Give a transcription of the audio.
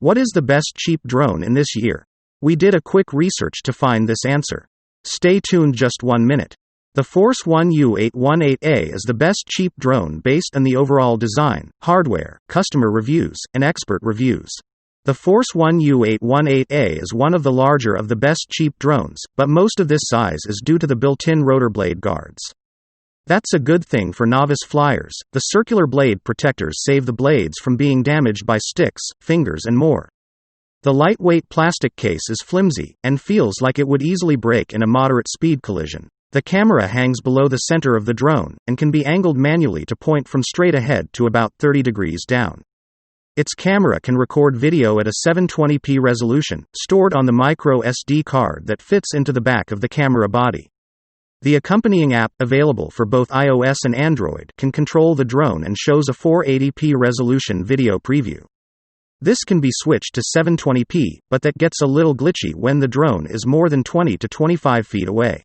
What is the best cheap drone in this year? We did a quick research to find this answer. Stay tuned just 1 minute. The Force One U818A is the best cheap drone based on the overall design, hardware, customer reviews, and expert reviews. The Force One U818A is one of the larger of the best cheap drones, but most of this size is due to the built-in rotor blade guards. That's a good thing for novice flyers. The circular blade protectors save the blades from being damaged by sticks, fingers, and more. The lightweight plastic case is flimsy, and feels like it would easily break in a moderate speed collision. The camera hangs below the center of the drone, and can be angled manually to point from straight ahead to about 30 degrees down. Its camera can record video at a 720p resolution, stored on the micro SD card that fits into the back of the camera body. The accompanying app, available for both iOS and Android, can control the drone and shows a 480p resolution video preview. This can be switched to 720p, but that gets a little glitchy when the drone is more than 20 to 25 feet away.